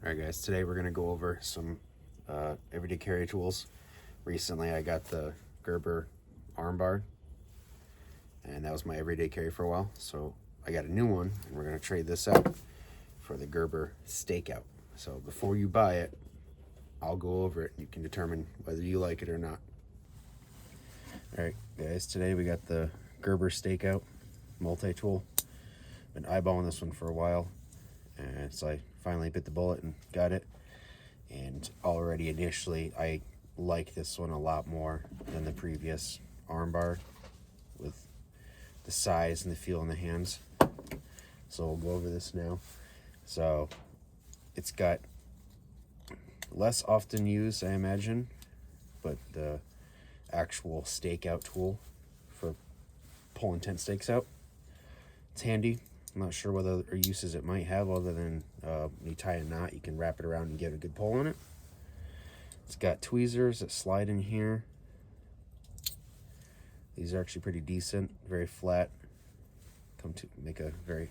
Alright guys, today we're going to go over some everyday carry tools. Recently I got the Gerber armbar, and that was my everyday carry for a while, so I got a new one and we're going to trade this out for the Gerber stakeout. So before you buy it, I'll go over it and you can determine whether you like it or not. Alright guys, today we got the Gerber stakeout multi-tool. Been eyeballing this one for a while, and so I finally bit the bullet and got it. And already initially I like this one a lot more than the previous armbar, with the size and the feel in the hands. So we'll go over this now. So it's got less often used, I imagine, but the actual stakeout tool for pulling tent stakes out. It's handy. I'm not sure what other uses it might have other than when you tie a knot, you can wrap it around and get a good pull on it. It's got tweezers that slide in here. These are actually pretty decent, very flat. Come to make a very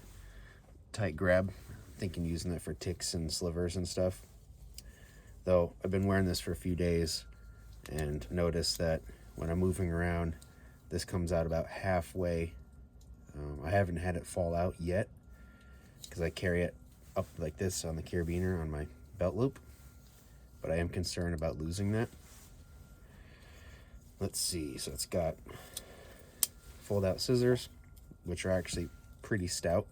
tight grab. I'm thinking using that for ticks and slivers and stuff. Though I've been wearing this for a few days and noticed that when I'm moving around, this comes out about halfway. I haven't had it fall out yet because I carry it up like this on the carabiner on my belt loop, but I am concerned about losing that. Let's see, so it's got fold out scissors, which are actually pretty stout,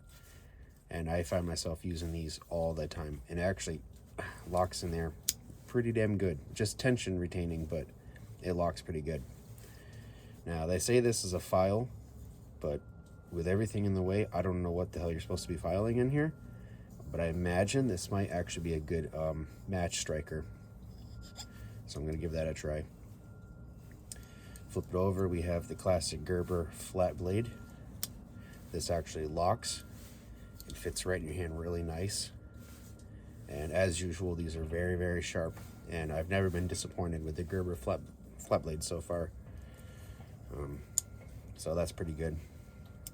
and I find myself using these all the time, and it actually locks in there pretty damn good. Just tension retaining, but it locks pretty good. Now they say this is a file, but with everything in the way, I don't know what the hell you're supposed to be filing in here, but I imagine this might actually be a good match striker. So I'm going to give that a try. Flip it over, we have the classic Gerber flat blade. This actually locks. It fits right in your hand really nice. And as usual, these are very, very sharp, and I've never been disappointed with the Gerber flat blade so far. So that's pretty good.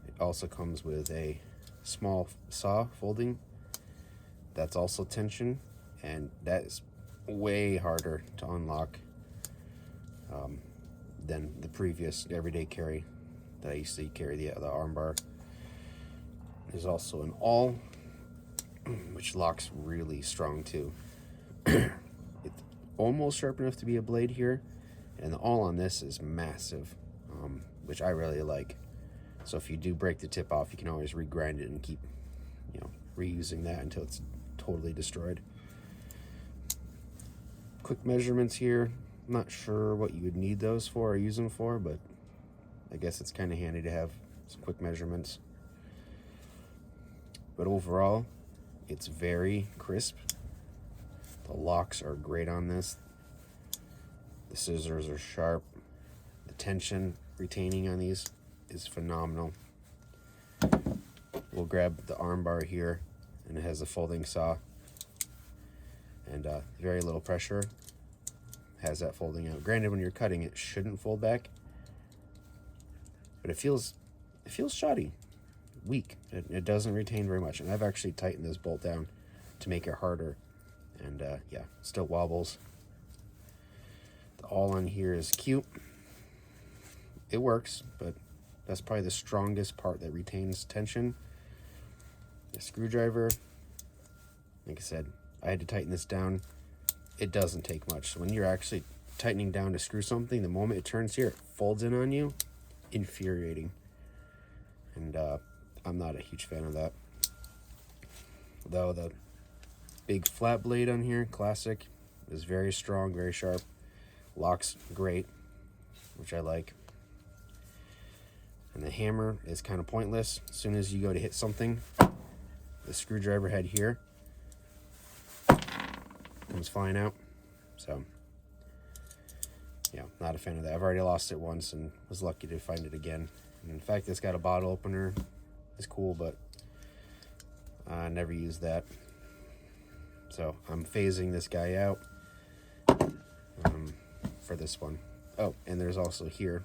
It also comes with a small saw folding. That's also tension, and that is way harder to unlock than the previous everyday carry that I used to carry, the armbar. There's also an awl, which locks really strong too. It's almost sharp enough to be a blade here, and the awl on this is massive, which I really like. So if you do break the tip off, you can always regrind it and keep, reusing that until it's totally destroyed. Quick measurements here. I'm not sure what you would need those for or use them for, but I guess it's kind of handy to have some quick measurements. But overall, it's very crisp. The locks are great on this. The scissors are sharp. The tension retaining on these is phenomenal. We'll grab the arm bar here, and it has a folding saw, and very little pressure. Has that folding out. Granted, when you're cutting, it shouldn't fold back, but it feels shoddy, weak. It doesn't retain very much, and I've actually tightened this bolt down to make it harder, and yeah, still wobbles. The awl on here is cute. It works, but that's probably the strongest part that retains tension. The screwdriver, like I said, I had to tighten this down. It doesn't take much. So when you're actually tightening down to screw something, the moment it turns here, it folds in on you. Infuriating. And I'm not a huge fan of that. Though the big flat blade on here, classic, is very strong, very sharp. Locks great, which I like. And the hammer is kind of pointless. As soon as you go to hit something, the screwdriver head here comes flying out. So yeah, not a fan of that. I've already lost it once and was lucky to find it again. And in fact, it's got a bottle opener. It's cool, but I never used that. So I'm phasing this guy out for this one. Oh, and there's also here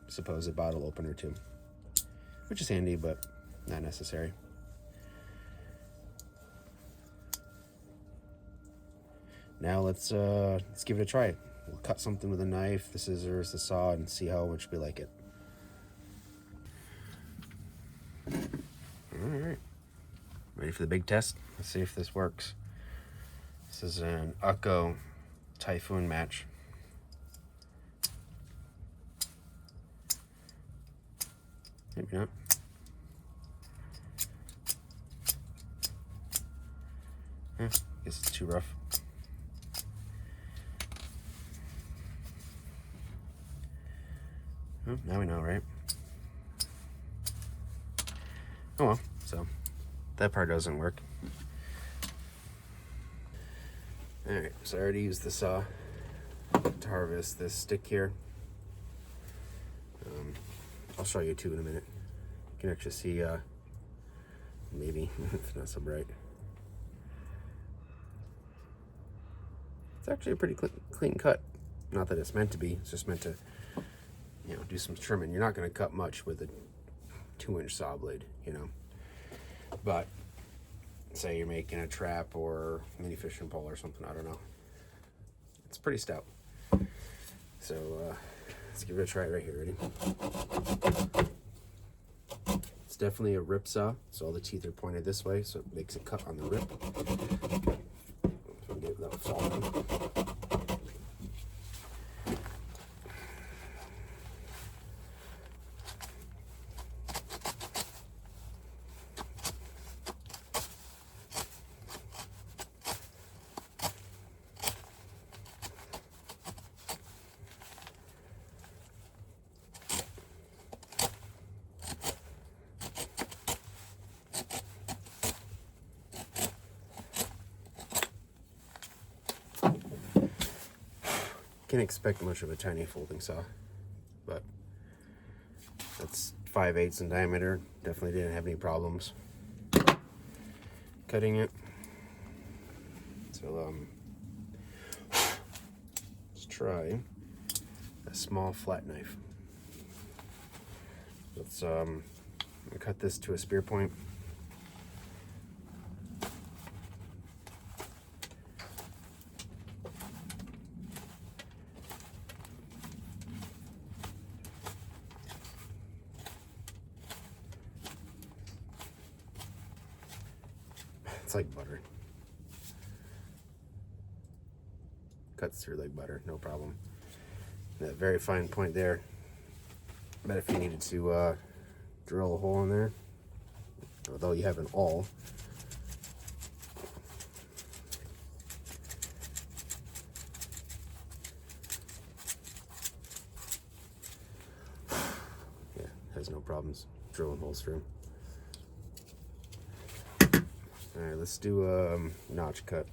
supposed bottle opener too, which is handy, but not necessary. Now let's give it a try. We'll cut something with a knife, the scissors, the saw, and see how much we like it. All right, ready for the big test? Let's see if this works. This is an Ukko Typhoon match. Maybe not. Guess it's too rough. Oh, now we know, right? Oh well, so that part doesn't work. Alright, so I already used the saw to harvest this stick here. I'll show you too in a minute. You can actually see, maybe, it's not so bright. It's actually a pretty clean cut. Not that it's meant to be, it's just meant to, you know, do some trimming. You're not going to cut much with a 2-inch saw blade, you know. But say you're making a trap or mini fishing pole or something, I don't know. It's pretty stout. So let's give it a try right here. Ready? It's definitely a rip saw, so all the teeth are pointed this way, so it makes a cut on the rip. So get it without falling. Can't expect much of a tiny folding saw, but that's 5/8 in diameter. Definitely didn't have any problems cutting it. So let's try a small flat knife. Let's cut this to a spear point. It's like butter. Cuts through like butter, no problem. That very fine point there. I bet if you needed to drill a hole in there, although you have an awl, yeah, has no problems drilling holes through. All right, let's do a notch cut.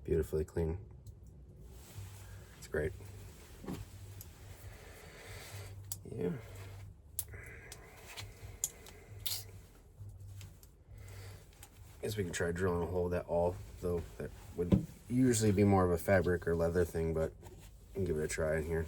Beautifully clean. It's great. Yeah. Guess we can try drilling a hole that awl, though that would usually be more of a fabric or leather thing, but we can give it a try in here.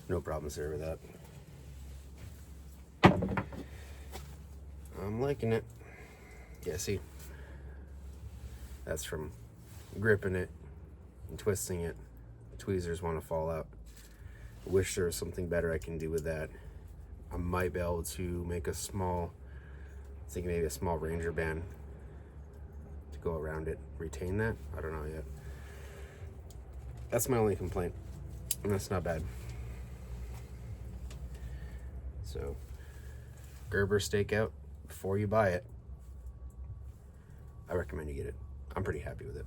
No problems there with that. I'm liking it. Yeah, see, that's from gripping it and twisting it. The tweezers want to fall out. I wish there was something better I can do with that. I might be able to make a small, I think maybe a small Ranger band to go around it, retain that. I don't know yet. That's my only complaint, and that's not bad. So, Gerber stakeout, before you buy it, I recommend you get it. I'm pretty happy with it.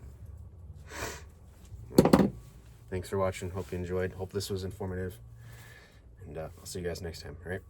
Thanks for watching. Hope you enjoyed. Hope this was informative. And I'll see you guys next time. All right.